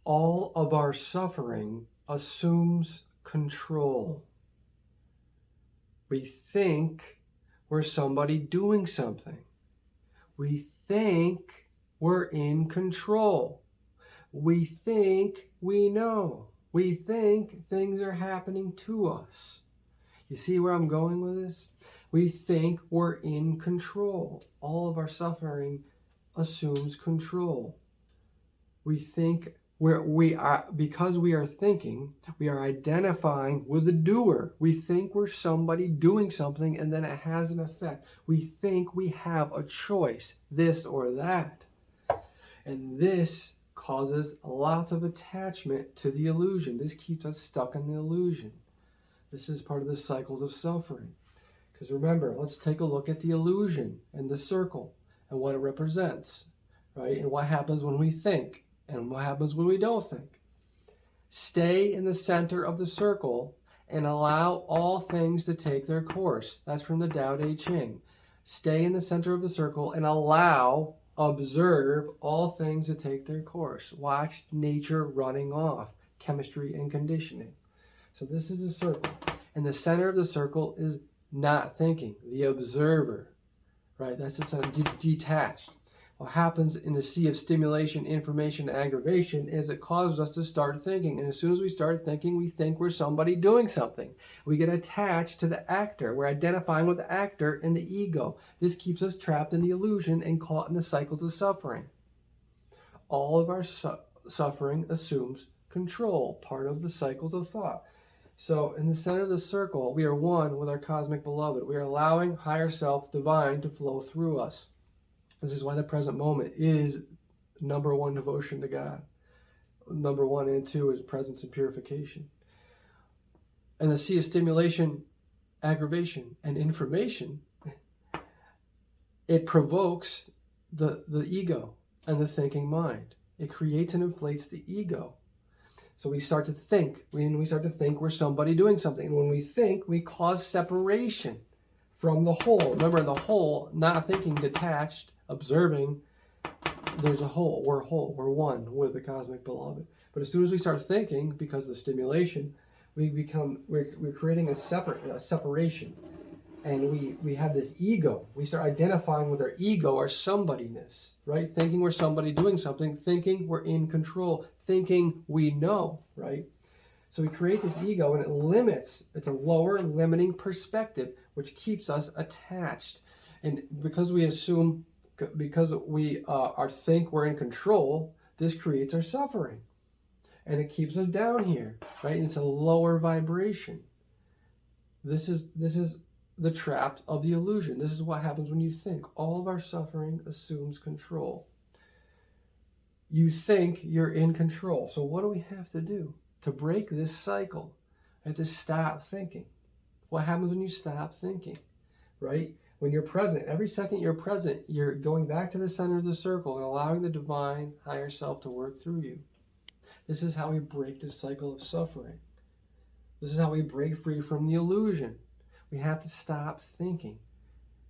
All of our suffering assumes control. We think we're somebody doing something. We think we're in control. We think we know. We think things are happening to us. You see where I'm going with this? We think we're in control. All of our suffering assumes control. We think because we are thinking, we are identifying with the doer. We think we're somebody doing something, and then it has an effect. We think we have a choice, this or that. And this causes lots of attachment to the illusion. This keeps us stuck in the illusion. This is part of the cycles of suffering. Because remember, let's take a look at the illusion and the circle and what it represents, right? And what happens when we think and what happens when we don't think. Stay in the center of the circle and allow all things to take their course. That's from the Tao Te Ching. Stay in the center of the circle and observe all things to take their course. Watch nature running off, chemistry and conditioning. So this is a circle. And the center of the circle is not thinking, the observer, right? That's the center, detached. What happens in the sea of stimulation, information, and aggravation is it causes us to start thinking. And as soon as we start thinking, we think we're somebody doing something. We get attached to the actor. We're identifying with the actor in the ego. This keeps us trapped in the illusion and caught in the cycles of suffering. All of our suffering assumes control, part of the cycles of thought. So in the center of the circle, we are one with our cosmic beloved. We are allowing higher self, divine, to flow through us. This is why the present moment is number one devotion to God. Number 1 and 2 is presence and purification. And the sea of stimulation, aggravation, and information, it provokes the ego and the thinking mind. It creates and inflates the ego. So we start to think. We start to think we're somebody doing something. And when we think, we cause separation from the whole. Remember, in the whole, not thinking, detached, observing, there's a whole. We're whole. We're one with the cosmic beloved. But as soon as we start thinking, because of the stimulation, we're creating a separation. And we have this ego. We start identifying with our ego, our somebodyness, right? Thinking we're somebody doing something, thinking we're in control, thinking we know, right? So we create this ego and it limits, it's a lower limiting perspective, which keeps us attached. And because we assume, because we think we're in control, this creates our suffering. And it keeps us down here, right? And it's a lower vibration. This is the trap of the illusion. This is what happens when you think. All of our suffering assumes control. You think you're in control. So what do we have to do to break this cycle? We have to stop thinking. What happens when you stop thinking, right? When you're present, every second you're present, you're going back to the center of the circle and allowing the divine higher self to work through you. This is how we break this cycle of suffering. This is how we break free from the illusion. We have to stop thinking.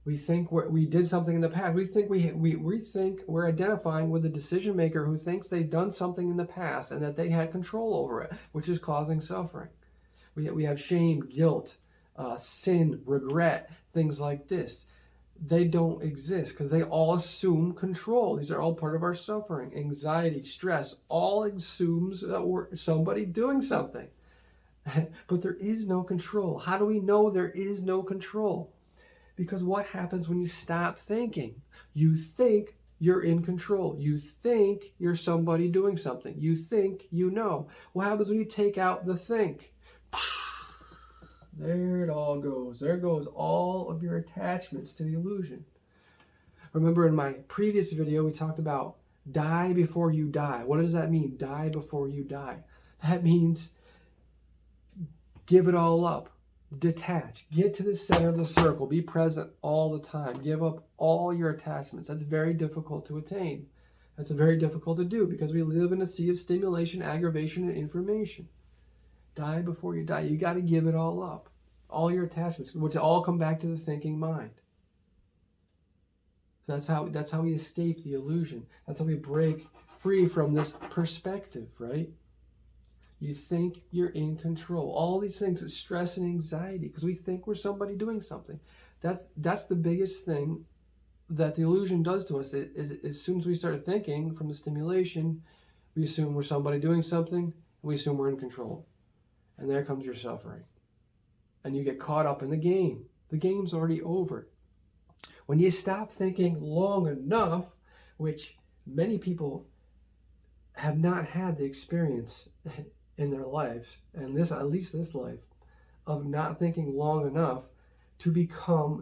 We think we did something in the past. We think we're identifying with the decision maker who thinks they've done something in the past and that they had control over it, which is causing suffering. We have shame, guilt, sin, regret, things like this. They don't exist because they all assume control. These are all part of our suffering. Anxiety, stress, all assumes that we're somebody doing something. But there is no control. How do we know there is no control? Because what happens when you stop thinking? You think you're in control. You think you're somebody doing something. You think you know. What happens when you take out the think? There it all goes. There goes all of your attachments to the illusion. Remember in my previous video, we talked about die before you die. What does that mean? Die before you die. That means give it all up. Detach. Get to the center of the circle. Be present all the time. Give up all your attachments. That's very difficult to attain. That's very difficult to do because we live in a sea of stimulation, aggravation, and information. Die before you die. You got to give it all up. All your attachments, which all come back to the thinking mind. That's how we escape the illusion. That's how we break free from this perspective, right? You think you're in control. All these things is stress and anxiety because we think we're somebody doing something. That's the biggest thing that the illusion does to us. Is as soon as we start thinking from the stimulation, we assume we're somebody doing something, and we assume we're in control. And there comes your suffering. And you get caught up in the game. The game's already over. When you stop thinking long enough, which many people have not had the experience in their lives, and at least this life, of not thinking long enough to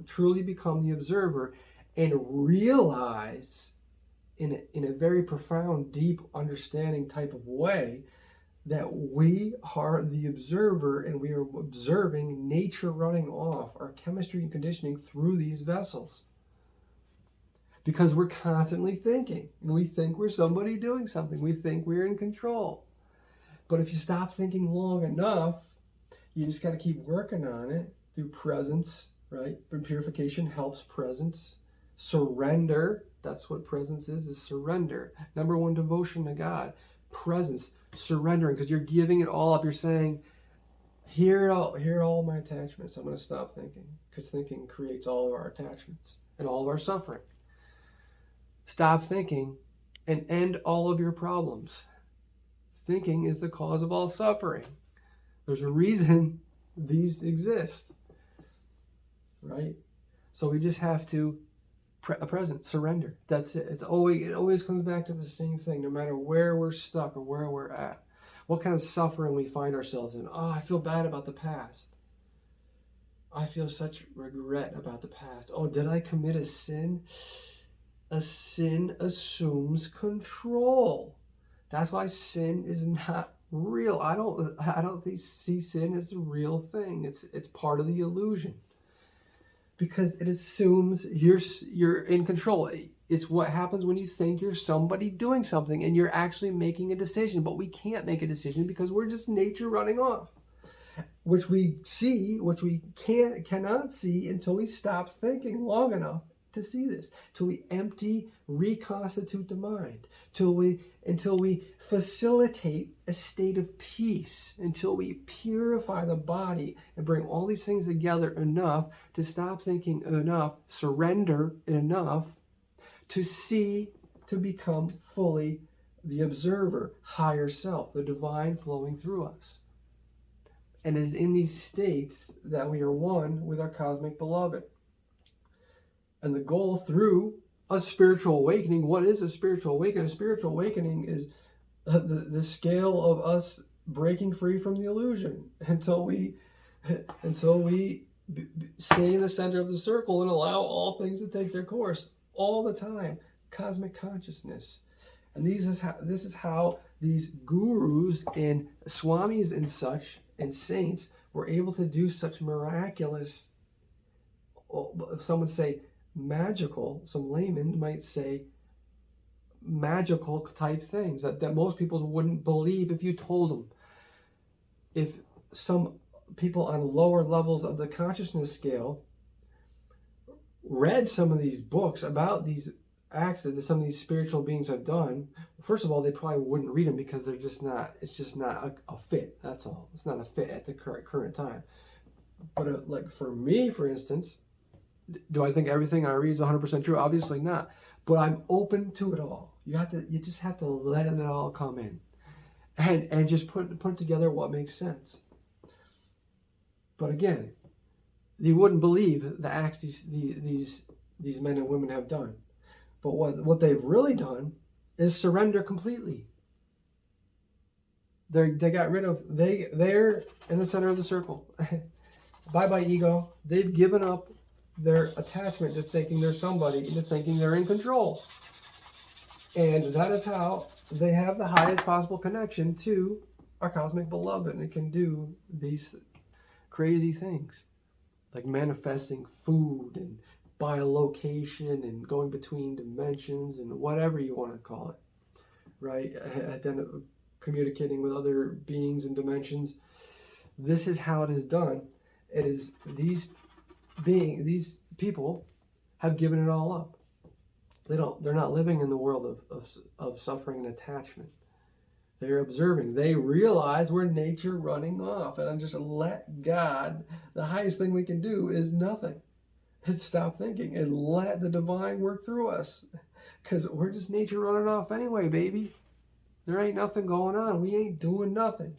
truly become the observer and realize in a very profound, deep understanding type of way that we are the observer and we are observing nature running off, our chemistry and conditioning through these vessels. Because we're constantly thinking, and we think we're somebody doing something. We think we're in control. But if you stop thinking long enough, you just got to keep working on it through presence, right? And purification helps presence. Surrender, that's what presence is surrender. Number one, devotion to God. Presence, surrendering, because you're giving it all up. You're saying, here are all my attachments. I'm going to stop thinking, because thinking creates all of our attachments and all of our suffering. Stop thinking and end all of your problems. Thinking is the cause of all suffering. There's a reason these exist, right? So we just have to present, surrender. That's it. It always comes back to the same thing, no matter where we're stuck or where we're at. What kind of suffering we find ourselves in. Oh, I feel bad about the past. I feel such regret about the past. Oh, did I commit a sin? A sin assumes control. That's why sin is not real. I don't see sin as a real thing. It's part of the illusion. Because it assumes you're in control. It's what happens when you think you're somebody doing something and you're actually making a decision. But we can't make a decision because we're just nature running off. Which we cannot see until we stop thinking long enough to see this, till we reconstitute the mind, until we facilitate a state of peace, until we purify the body and bring all these things together enough to stop thinking enough, surrender enough to see, to become fully the observer, higher self, the divine flowing through us. And it is in these states that we are one with our cosmic beloved. And the goal through a spiritual awakening, what is a spiritual awakening? A spiritual awakening is the scale of us breaking free from the illusion until we stay in the center of the circle and allow all things to take their course all the time. Cosmic consciousness. And this is how these gurus and swamis and such and saints were able to do such miraculous, some would say magical, some laymen might say magical type things that most people wouldn't believe if you told them. If some people on lower levels of the consciousness scale read some of these books about these acts that some of these spiritual beings have done, first of all, they probably wouldn't read them because it's just not a fit. That's all. It's not a fit at the current time. But like for me, for instance, do I think everything I read is 100% true? Obviously not. But I'm open to it all. You just have to let it all come in, and just put together what makes sense. But again, you wouldn't believe the acts these men and women have done. But what they've really done is surrender completely. They got rid of they're in the center of the circle. Bye ego. They've given up their attachment to thinking they're somebody, to thinking they're in control. And that is how they have the highest possible connection to our cosmic beloved and can do these crazy things like manifesting food and biolocation and going between dimensions and whatever you want to call it, right? Communicating with other beings and dimensions. This is how it is done. It is these people have given it all up. They're not living in the world of suffering and attachment. They're observing. They realize we're nature running off. And just let God, the highest thing we can do is nothing. It's stop thinking and let the divine work through us. Because we're just nature running off anyway, baby. There ain't nothing going on. We ain't doing nothing.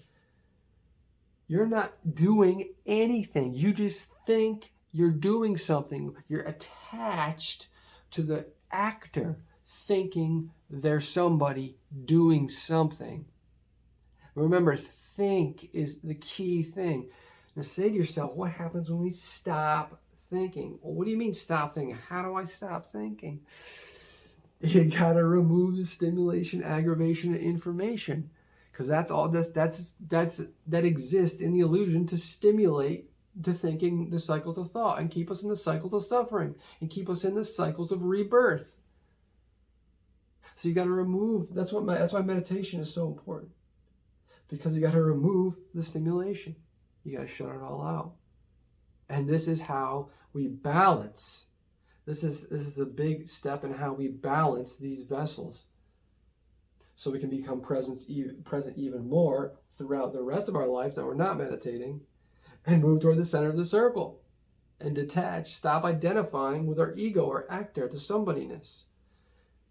You're not doing anything. You just think you're doing something. You're attached to the actor thinking they're somebody doing something. Remember, think is the key thing. Now say to yourself, what happens when we stop thinking? Well, what do you mean stop thinking? How do I stop thinking? You gotta remove the stimulation, aggravation, and information. Because that's all that exists in the illusion to stimulate to thinking the cycles of thought and keep us in the cycles of suffering and keep us in the cycles of rebirth. So you got to remove. That's why meditation is so important, because you got to remove the stimulation. You got to shut it all out. And this is how we balance. This is a big step in how we balance these vessels, so we can become present even more throughout the rest of our lives that we're not meditating, and move toward the center of the circle and detach, stop identifying with our ego or actor, the somebodyness.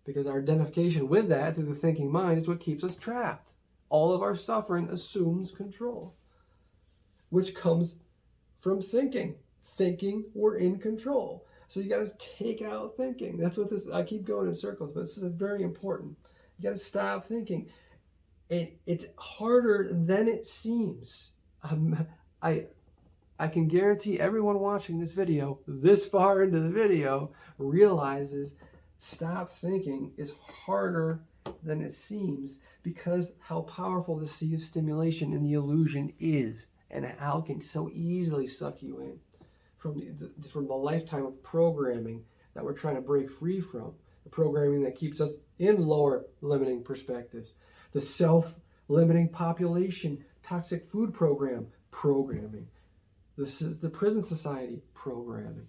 Because our identification with that through the thinking mind is what keeps us trapped. All of our suffering assumes control, which comes from thinking. Thinking we're in control. So you got to take out thinking. That's what this, I keep going in circles, but this is very important. You got to stop thinking. And it's harder than it seems. I can guarantee everyone watching this video, this far into the video, realizes stop thinking is harder than it seems, because how powerful the sea of stimulation and the illusion is, and how it can so easily suck you in from the lifetime of programming that we're trying to break free from. The programming that keeps us in lower limiting perspectives. The self-limiting population, toxic food programming. This is the prison society programming.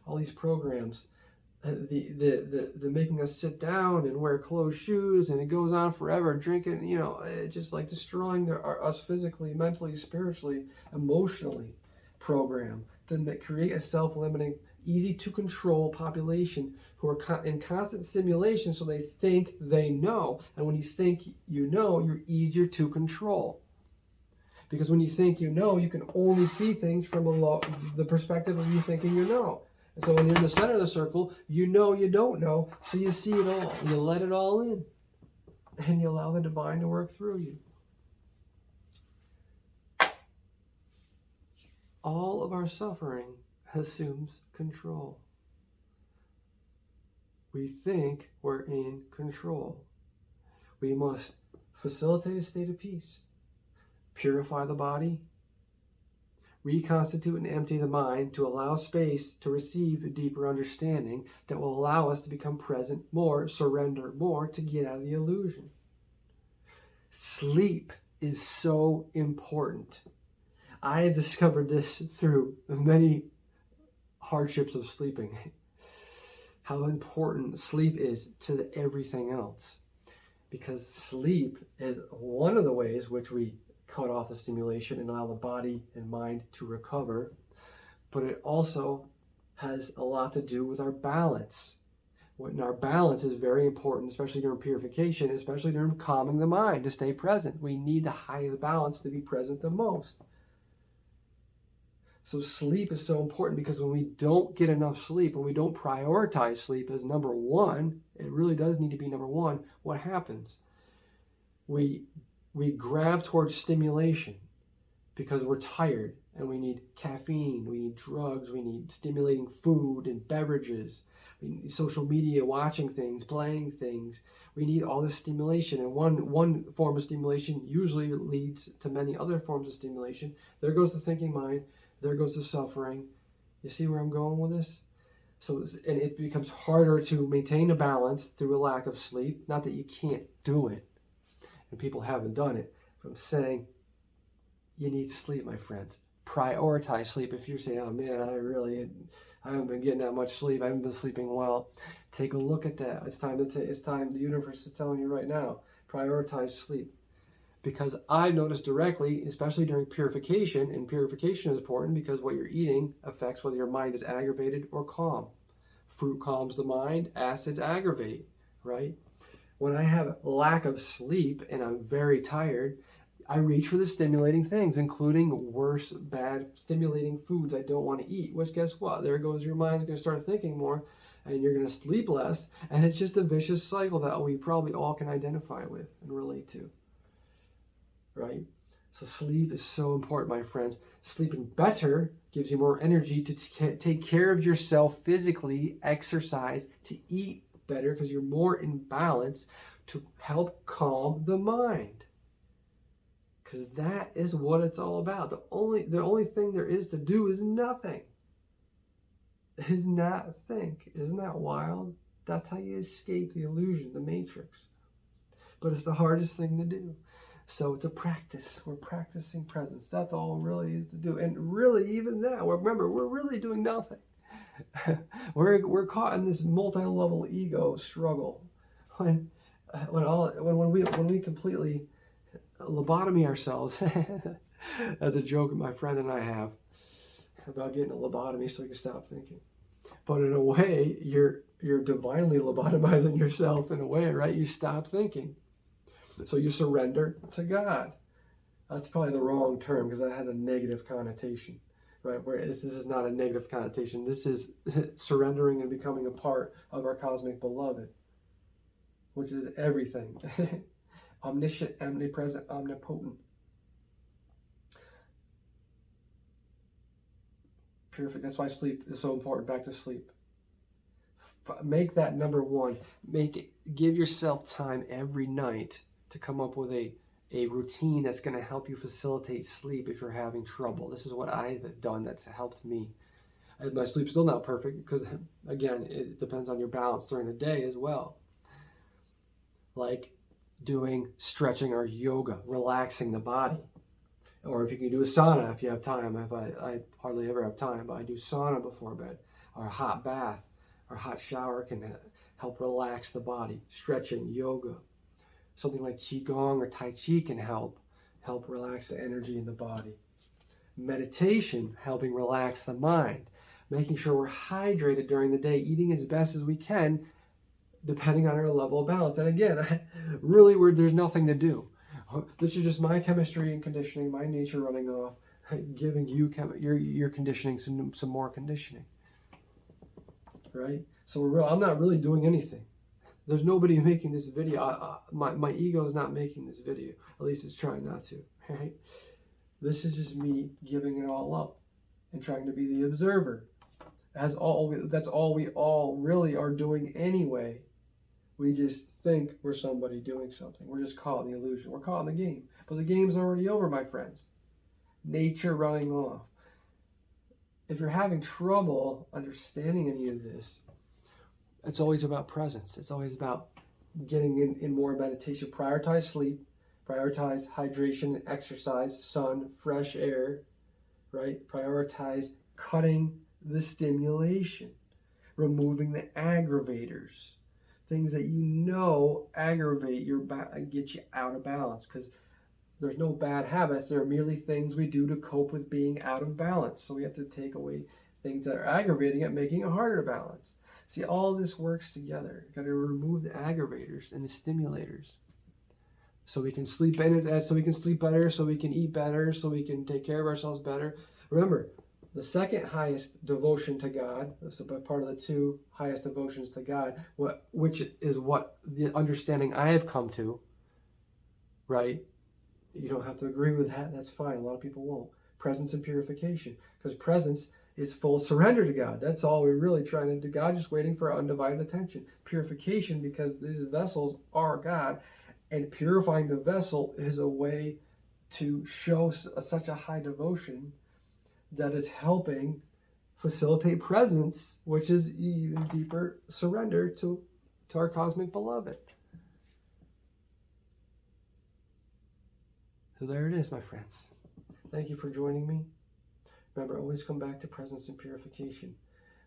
All these programs, the making us sit down and wear closed shoes, and it goes on forever, drinking, just like destroying us physically, mentally, spiritually, emotionally program. Then that create a self-limiting, easy to control population who are in constant stimulation, so they think they know. And when you think you know, you're easier to control. Because when you think you know, you can only see things from the perspective of you thinking you know. And so when you're in the center of the circle, you know you don't know, so you see it all. You let it all in. And you allow the divine to work through you. All of our suffering assumes control. We think we're in control. We must facilitate a state of peace, purify the body, reconstitute and empty the mind to allow space to receive a deeper understanding that will allow us to become present more, surrender more, to get out of the illusion. Sleep is so important. I have discovered this through many hardships of sleeping, how important sleep is to everything else. Because sleep is one of the ways which we cut off the stimulation and allow the body and mind to recover, but it also has a lot to do with our balance. And our balance is very important, especially during purification, especially during calming the mind to stay present. We need the highest balance to be present the most. So sleep is so important, because when we don't get enough sleep, when we don't prioritize sleep as number one, it really does need to be number one, what happens? We grab towards stimulation because we're tired, and we need caffeine, we need drugs, we need stimulating food and beverages, we need social media, watching things, playing things. We need all this stimulation, and one form of stimulation usually leads to many other forms of stimulation. There goes the thinking mind. There goes the suffering. You see where I'm going with this? And it becomes harder to maintain a balance through a lack of sleep. Not that you can't do it, and people haven't done it. But I'm saying you need sleep, my friends. prioritize sleep. If you're saying, oh man, I haven't been getting that much sleep, I haven't been sleeping well, take a look at that. It's time, the universe is telling you right now, prioritize sleep. Because I've noticed directly, especially during purification, and purification is important because what you're eating affects whether your mind is aggravated or calm. Fruit calms the mind, acids aggravate, right? When I have lack of sleep and I'm very tired, I reach for the stimulating things, including worse, bad, stimulating foods I don't want to eat, which guess what? There goes your mind's going to start thinking more, and you're going to sleep less, and it's just a vicious cycle that we probably all can identify with and relate to, right? So sleep is so important, my friends. Sleeping better gives you more energy to take care of yourself physically, exercise, to eat better because you're more in balance, to help calm the mind. Because that is what it's all about. The only thing there is to do is nothing. Is not think. Isn't that wild? That's how you escape the illusion, the matrix. But it's the hardest thing to do. So it's a practice. We're practicing presence. That's all it really is to do. And really, even that, remember, we're really doing nothing. we're caught in this multi-level ego struggle. When we completely lobotomy ourselves, that's a joke my friend and I have about getting a lobotomy so we can stop thinking. But in a way, you're divinely lobotomizing yourself in a way, right? You stop thinking. So you surrender to God. That's probably the wrong term because that has a negative connotation, right? Where this is not a negative connotation. This is surrendering and becoming a part of our cosmic beloved, which is everything. Omniscient, omnipresent, omnipotent. Perfect. That's why sleep is so important. Back to sleep. Make that number one. Give yourself time every night to come up with a routine that's going to help you facilitate sleep if you're having trouble. This is what I've done that's helped me. My sleep's still not perfect because, again, it depends on your balance during the day as well. Like doing stretching or yoga, relaxing the body. Or if you can do a sauna if you have time. I hardly ever have time, but I do sauna before bed. Or a hot bath or hot shower can help relax the body. Stretching, yoga. Something like Qigong or Tai Chi can help relax the energy in the body. Meditation, helping relax the mind. Making sure we're hydrated during the day, eating as best as we can, depending on our level of balance. And again, there's nothing to do. This is just my chemistry and conditioning, my nature running off, giving you your conditioning some more conditioning. Right? So I'm not really doing anything. There's nobody making this video. My ego is not making this video. At least it's trying not to. Right? This is just me giving it all up and trying to be the observer. That's all we all really are doing anyway. We just think we're somebody doing something. We're just caught in the illusion. We're caught in the game. But the game's already over, my friends. Nature running off. If you're having trouble understanding any of this, it's always about presence. It's always about getting in more meditation. Prioritize sleep. Prioritize hydration, exercise, sun, fresh air. Right? Prioritize cutting the stimulation. Removing the aggravators. Things that you know aggravate get you out of balance, because there's no bad habits. They're merely things we do to cope with being out of balance. So we have to take away things that are aggravating it, making it harder to balance. See, all this works together. You've got to remove the aggravators and the stimulators, so we can sleep better, so we can eat better, so we can take care of ourselves better. Remember, the second highest devotion to God, that's part of the two highest devotions to God, which is what the understanding I have come to, right? You don't have to agree with that. That's fine. A lot of people won't. Presence and purification. Because presence is full surrender to God. That's all we're really trying to do. God just waiting for our undivided attention. Purification, because these vessels are God. And purifying the vessel is a way to show such a high devotion that it's helping facilitate presence, which is even deeper surrender to our cosmic beloved. So there it is, my friends. Thank you for joining me. Remember, always come back to presence and purification.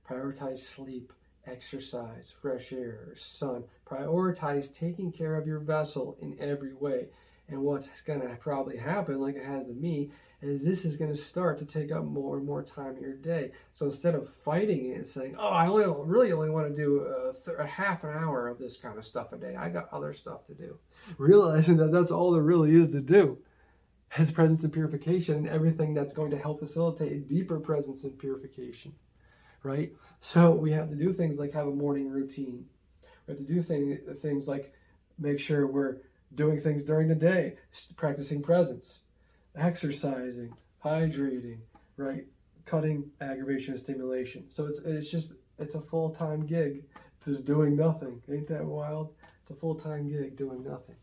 Prioritize sleep, exercise, fresh air, sun. Prioritize taking care of your vessel in every way. And what's going to probably happen, like it has to me, is this is going to start to take up more and more time in your day. So instead of fighting it and saying, oh, I really only want to do a half an hour of this kind of stuff a day, I got other stuff to do. Realizing that that's all there really is to do. Has presence and purification and everything that's going to help facilitate a deeper presence and purification, right? So we have to do things like have a morning routine. We have to do things like make sure we're doing things during the day, practicing presence, exercising, hydrating, right? Cutting aggravation and stimulation. So it's a full-time gig, just doing nothing. Ain't that wild? It's a full-time gig doing nothing.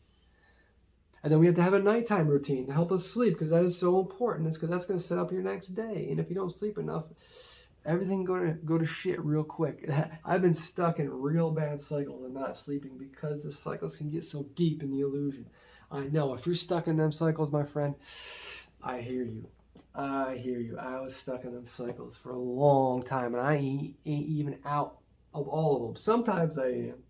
And then we have to have a nighttime routine to help us sleep, because that is so important. It's because that's going to set up your next day. And if you don't sleep enough, everything going to go to shit real quick. I've been stuck in real bad cycles of not sleeping because the cycles can get so deep in the illusion. I know. If you're stuck in them cycles, my friend, I hear you. I hear you. I was stuck in them cycles for a long time, and I ain't even out of all of them. Sometimes I am.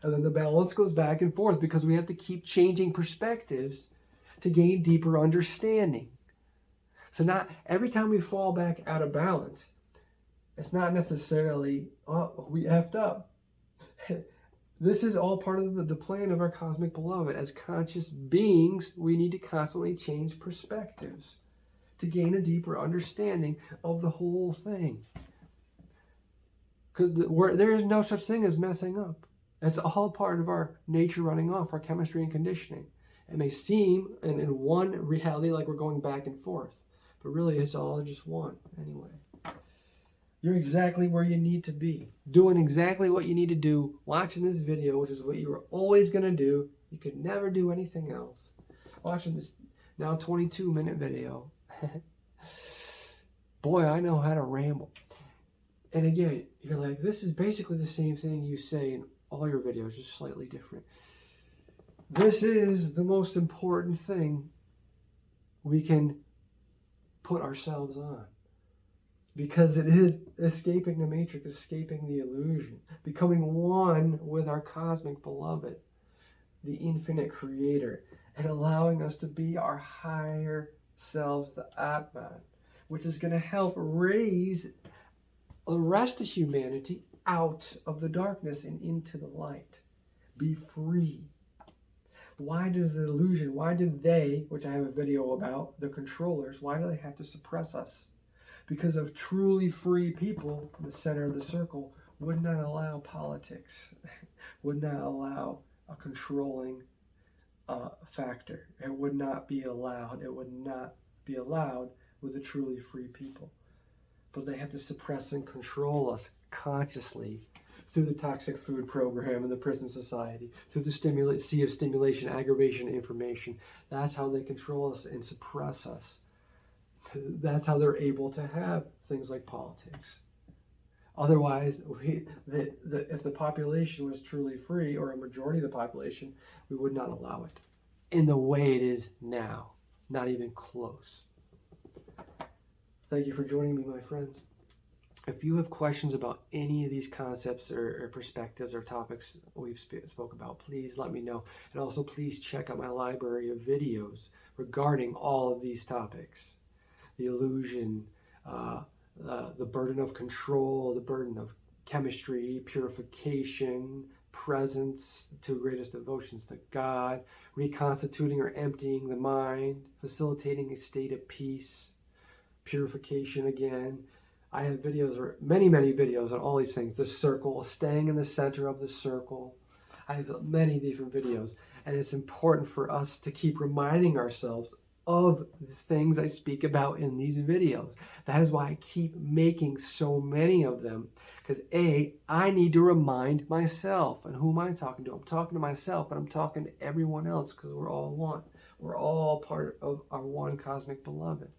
And then the balance goes back and forth because we have to keep changing perspectives to gain deeper understanding. So not every time we fall back out of balance, it's not necessarily, oh, we effed up. This is all part of the plan of our cosmic beloved. As conscious beings, we need to constantly change perspectives to gain a deeper understanding of the whole thing. Because there is no such thing as messing up. It's all part of our nature running off, our chemistry and conditioning. It may seem in one reality like we're going back and forth, but really it's all just one anyway. You're exactly where you need to be, doing exactly what you need to do, watching this video, which is what you were always going to do. You could never do anything else. Watching this now 22-minute video. Boy, I know how to ramble. And again, you're like, this is basically the same thing you say in all your videos, just slightly different. This is the most important thing we can put ourselves on, because it is escaping the matrix, escaping the illusion, becoming one with our cosmic beloved, the infinite creator, and allowing us to be our higher selves, the Atman, which is going to help raise the rest of humanity out of the darkness and into the light. Be free. Why does the illusion, why did they, which I have a video about, the controllers, why do they have to suppress us? Because of truly free people, the center of the circle, would not allow politics, would not allow a controlling factor. It would not be allowed. It would not be allowed with the truly free people. But they have to suppress and control us consciously through the toxic food program and the prison society, through the sea of stimulation, aggravation, information. That's how they control us and suppress us. That's how they're able to have things like politics. Otherwise, if the population was truly free, or a majority of the population, we would not allow it in the way it is now. Not even close. Thank you for joining me, my friends. If you have questions about any of these concepts or perspectives or topics we've spoke about, please let me know. And also please check out my library of videos regarding all of these topics. The illusion, the burden of control, the burden of chemistry, purification, presence, the two greatest devotions to God, reconstituting or emptying the mind, facilitating a state of peace, purification again. I have videos, or many videos on all these things. The circle, staying in the center of the circle. I have many different videos, and it's important for us to keep reminding ourselves of the things I speak about in these videos. That is why I keep making so many of them, because I need to remind myself. And who am I talking to? I'm talking to myself, but I'm talking to everyone else, because we're all one. We're all part of our one cosmic beloved.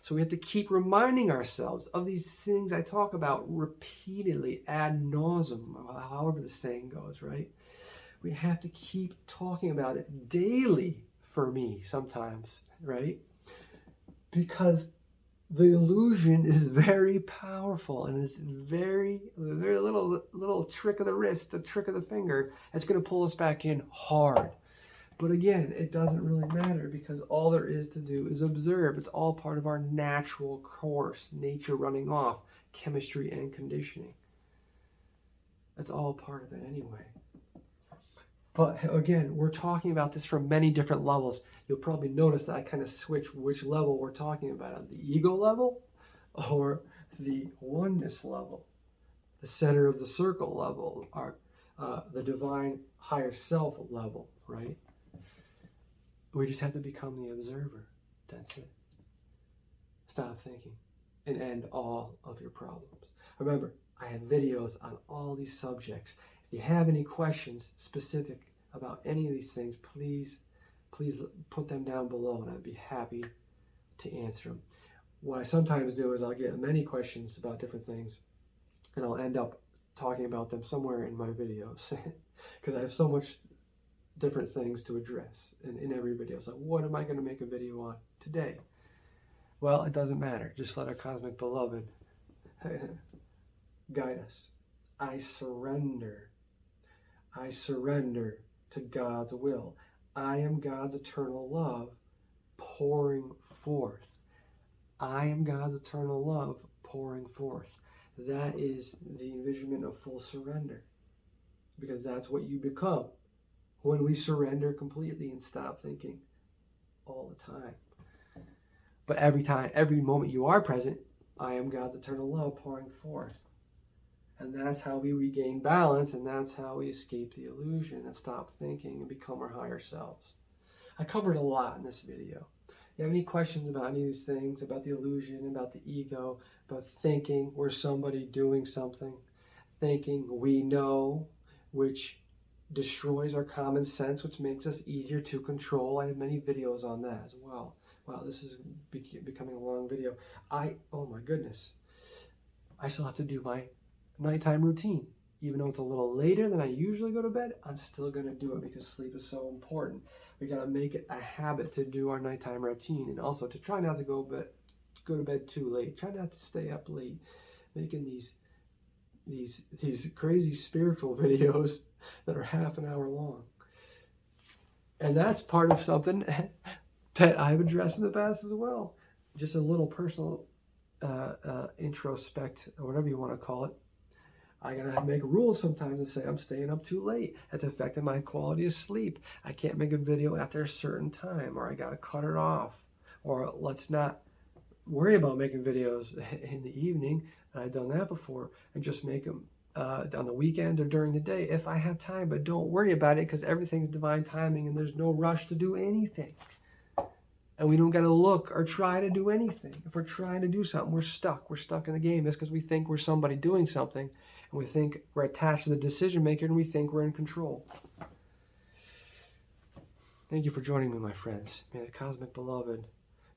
So we have to keep reminding ourselves of these things I talk about repeatedly, ad nauseum, however the saying goes, right? We have to keep talking about it daily, for me sometimes, right? Because The illusion is very powerful, and it's very little trick of the wrist, a trick of the finger. It's going to pull us back in hard. But again, it doesn't really matter because all there is to do is observe. It's all part of our natural course, nature running off, chemistry and conditioning. That's all part of it anyway. But again, we're talking about this from many different levels. You'll probably notice that I kind of switch which level we're talking about, the ego level or the oneness level, the center of the circle level, or the divine higher self level, right? We just have to become the observer. That's it. Stop thinking and end all of your problems. Remember, I have videos on all these subjects. If you have any questions specific about any of these things, please put them down below and I'd be happy to answer them. What I sometimes do is I'll get many questions about different things and I'll end up talking about them somewhere in my videos because I have so much different things to address in every video. So what am I going to make a video on today? Well, it doesn't matter. Just let our cosmic beloved guide us. I surrender. I surrender to God's will. I am God's eternal love pouring forth. I am God's eternal love pouring forth. That is the envisionment of full surrender, because that's what you become when we surrender completely and stop thinking all the time. But every moment you are present, I am God's eternal love pouring forth. And that's how we regain balance, and that's how we escape the illusion and stop thinking and become our higher selves. I covered a lot in this video. You have any questions about any of these things, about the illusion, about the ego, about thinking we're somebody doing something, thinking we know, which destroys our common sense, which makes us easier to control. I have many videos on that as well. Wow, this is becoming a long video. Oh my goodness. I still have to do my nighttime routine. Even though it's a little later than I usually go to bed, I'm still going to do it because sleep is so important. We got to make it a habit to do our nighttime routine, and also to try not to go to bed too late. Try not to stay up late making these crazy spiritual videos that are half an hour long. And that's part of something that I've addressed in the past as well. Just a little personal introspect, or whatever you want to call it. I gotta make rules sometimes and say I'm staying up too late. That's affecting my quality of sleep. I can't make a video after a certain time, or I gotta cut it off, or let's not worry about making videos in the evening. And I've done that before, and just make them on the weekend or during the day if I have time. But don't worry about it, because everything's divine timing, and there's no rush to do anything. And we don't got to look or try to do anything. If we're trying to do something, we're stuck. We're stuck in the game. It's because we think we're somebody doing something, and we think we're attached to the decision maker, and we think we're in control. Thank you for joining me, my friends. May the cosmic beloved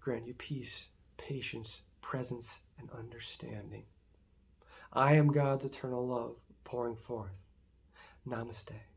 grant you peace, patience, presence, and understanding. I am God's eternal love pouring forth. Namaste.